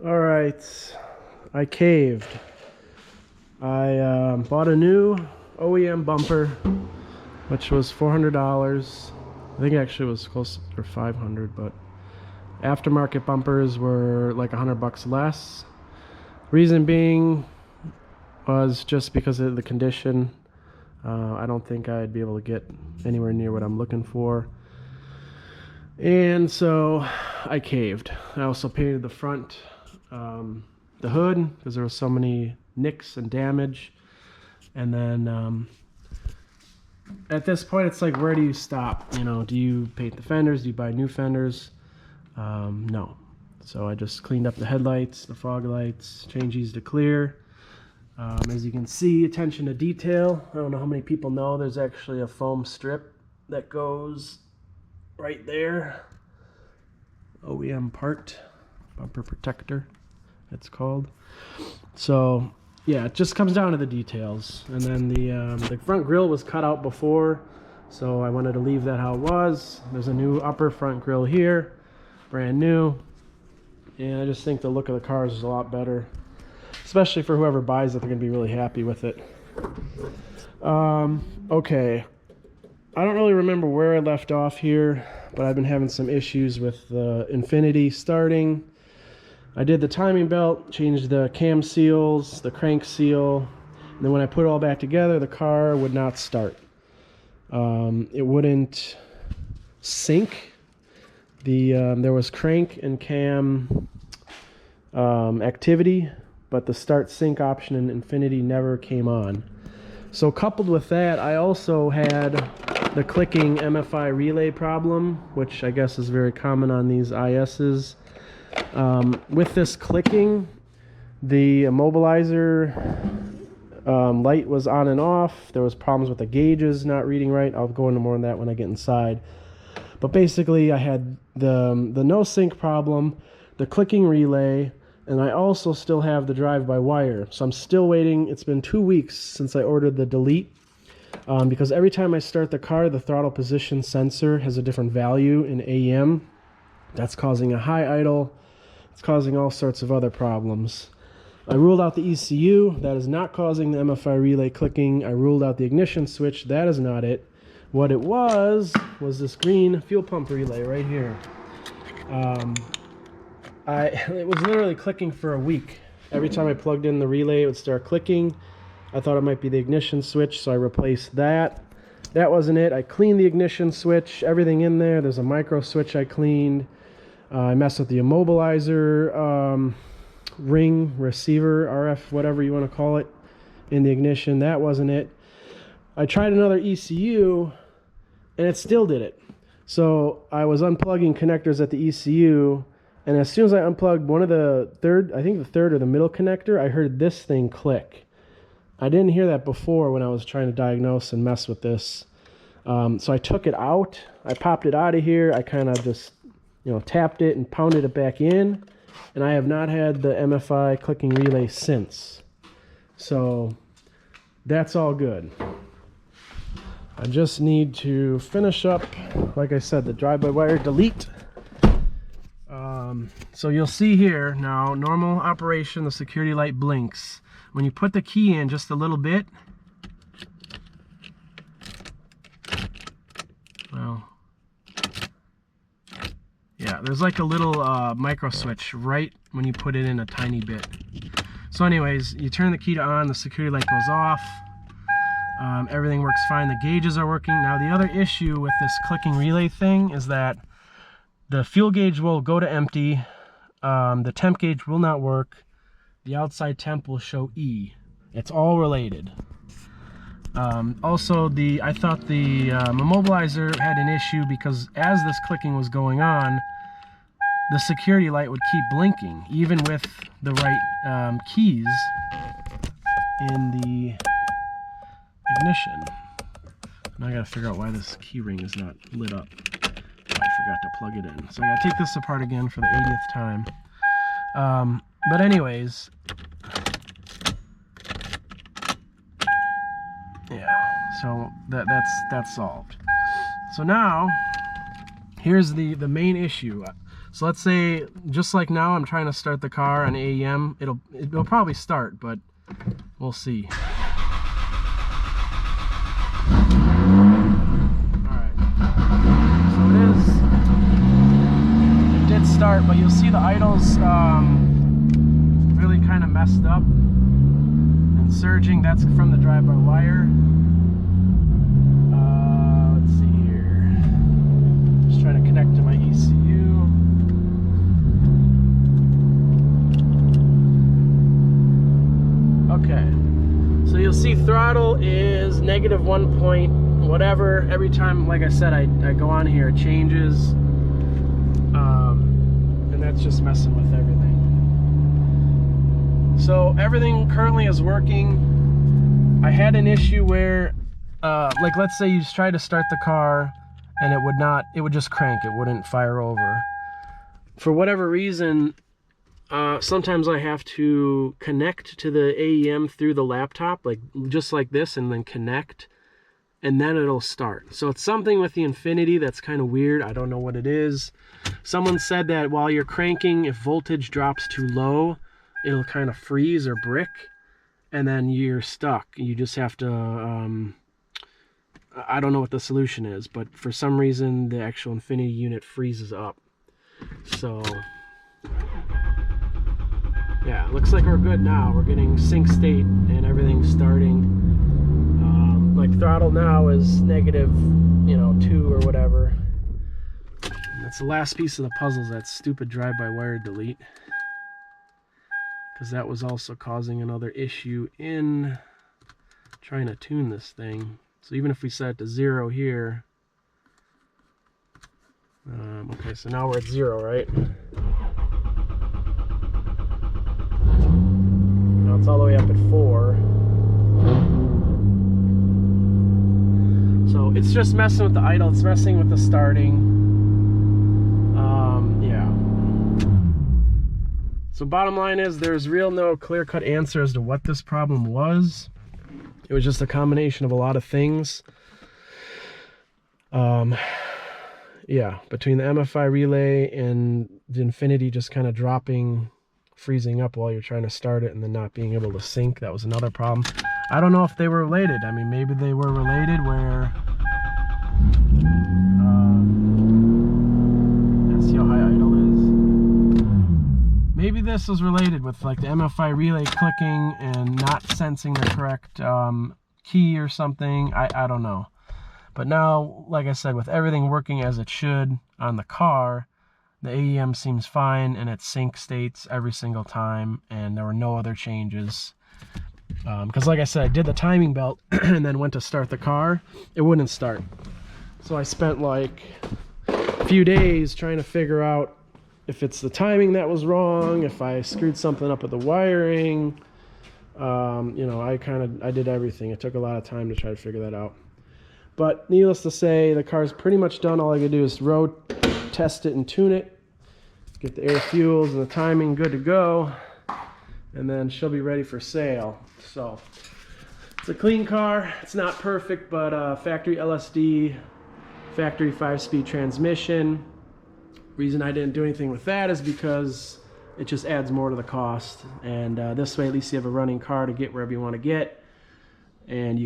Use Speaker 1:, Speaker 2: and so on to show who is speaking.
Speaker 1: All right, I caved. I bought a new OEM bumper, which was $400. I think actually it was close to $500, but aftermarket bumpers were like $100 less. Reason being was just because of the condition. I don't think I'd be able to get anywhere near what I'm looking for. And so I caved. I also painted the front, the hood, because there were so many nicks and damage. And then at this point, it's like, where do you stop? You know, do you paint the fenders? Do you buy new fenders? No. So I just cleaned up the headlights, the fog lights, changed these to clear. As you can see, attention to detail. I don't know how many people know there's actually a foam strip that goes right there. OEM part, bumper protector, it's called. So yeah, it just comes down to the details. And then the front grille was cut out before, so I wanted to leave that how it was. There's a new upper front grille here, brand new. And I just think the look of the cars is a lot better, especially for whoever buys it. They're gonna be really happy with it. Okay, I don't really remember where I left off here, but I've been having some issues with the Infiniti starting. I did the timing belt, changed the cam seals, the crank seal, and then when I put it all back together, the car would not start. It wouldn't sync. There was crank and cam activity, but the start sync option in Infiniti never came on. So coupled with that, I also had the clicking MFI relay problem, which I guess is very common on these ISs. With this clicking, the immobilizer light was on and off. There was problems with the gauges not reading right. I'll go into more on that when I get inside. But basically, I had the no sync problem, the clicking relay, and I also still have the drive-by-wire. So I'm still waiting. It's been 2 weeks since I ordered the delete, because every time I start the car, the throttle position sensor has a different value in AEM. That's causing a high idle. It's causing all sorts of other problems. I ruled out the ECU. That is not causing the MFI relay clicking. I ruled out the ignition switch. That is not it. What it was this green fuel pump relay right here. It was literally clicking for a week. Every time I plugged in the relay, it would start clicking. I thought it might be the ignition switch, so I replaced that. That wasn't it. I cleaned the ignition switch, everything in there. There's a micro switch I cleaned. I messed with the immobilizer ring, receiver, RF, whatever you want to call it, in the ignition. That wasn't it. I tried another ECU, and it still did it. So I was unplugging connectors at the ECU, and as soon as I unplugged one of the third or the middle connector, I heard this thing click. I didn't hear that before when I was trying to diagnose and mess with this. So I took it out. I popped it out of here. I kind of just, tapped it and pounded it back in. And I have not had the MFI clicking relay since. So that's all good. I just need to finish up, like I said, the drive-by-wire delete. So you'll see here now, normal operation, the security light blinks. When you put the key in just a little bit, well, yeah, there's like a little micro switch right when you put it in a tiny bit. So anyways, you turn the key to on, the security light goes off. Everything works fine. The gauges are working. Now the other issue with this clicking relay thing is that the fuel gauge will go to empty. The temp gauge will not work. The outside temp will show E. It's all related. Also, I thought the immobilizer had an issue because as this clicking was going on, the security light would keep blinking, even with the right keys in the ignition. Now I gotta figure out why this key ring is not lit up. I forgot to plug it in. So I gotta take this apart again for the 80th time. But anyways, yeah, so that's solved. So now, here's the main issue. So let's say, just like now, I'm trying to start the car on AEM. It'll probably start, but we'll see. Alright. So it did start, but you'll see the idle's really kind of messed up. And surging, that's from the drive-by-wire. Let's see here. Just trying to connect to my ECU. Okay, so you'll see throttle is -1 point whatever. Every time, like I said, I go on here, it changes. And that's just messing with everything. So everything currently is working. I had an issue where, like let's say you just tried to start the car and it would just crank, it wouldn't fire over. For whatever reason, sometimes I have to connect to the AEM through the laptop, like just like this, and then connect, and then it'll start. So it's something with the Infiniti that's kind of weird. I don't know what it is. Someone said that while you're cranking, if voltage drops too low, it'll kind of freeze or brick, and then you're stuck. You just have to, I don't know what the solution is, but for some reason the actual Infiniti unit freezes up. So yeah, looks like we're good now. We're getting sync state and everything's starting. Like throttle now is -2 or whatever. And that's the last piece of the puzzle, is that stupid drive-by-wire delete. Because that was also causing another issue in trying to tune this thing. So even if we set it to 0 here, okay, so now we're at 0, right? Now it's all the way up at 4. So it's just messing with the idle, it's messing with the starting. Yeah. So bottom line is, there's no clear-cut answer as to what this problem was. It was just a combination of a lot of things. Yeah, between the MFI relay and the Infiniti just kind of freezing up while you're trying to start it and then not being able to sync, that was another problem. I don't know if they were related. I mean, maybe they were related where, let's see how high idle is. Maybe this was related with like the MFI relay clicking and not sensing the correct key or something. I don't know. But now, like I said, with everything working as it should on the car, the AEM seems fine and it sync states every single time, and there were no other changes. Because like I said, I did the timing belt and then went to start the car, it wouldn't start. So I spent like a few days trying to figure out if it's the timing that was wrong, if I screwed something up with the wiring. You know, I did everything. It took a lot of time to try to figure that out. But needless to say, the car's pretty much done. All I gotta do is road test it and tune it, get the air fuels and the timing good to go, and then she'll be ready for sale. So it's a clean car. It's not perfect, but factory LSD, factory 5-speed transmission. Reason I didn't do anything with that is because it just adds more to the cost, and this way at least you have a running car to get wherever you want to get, and you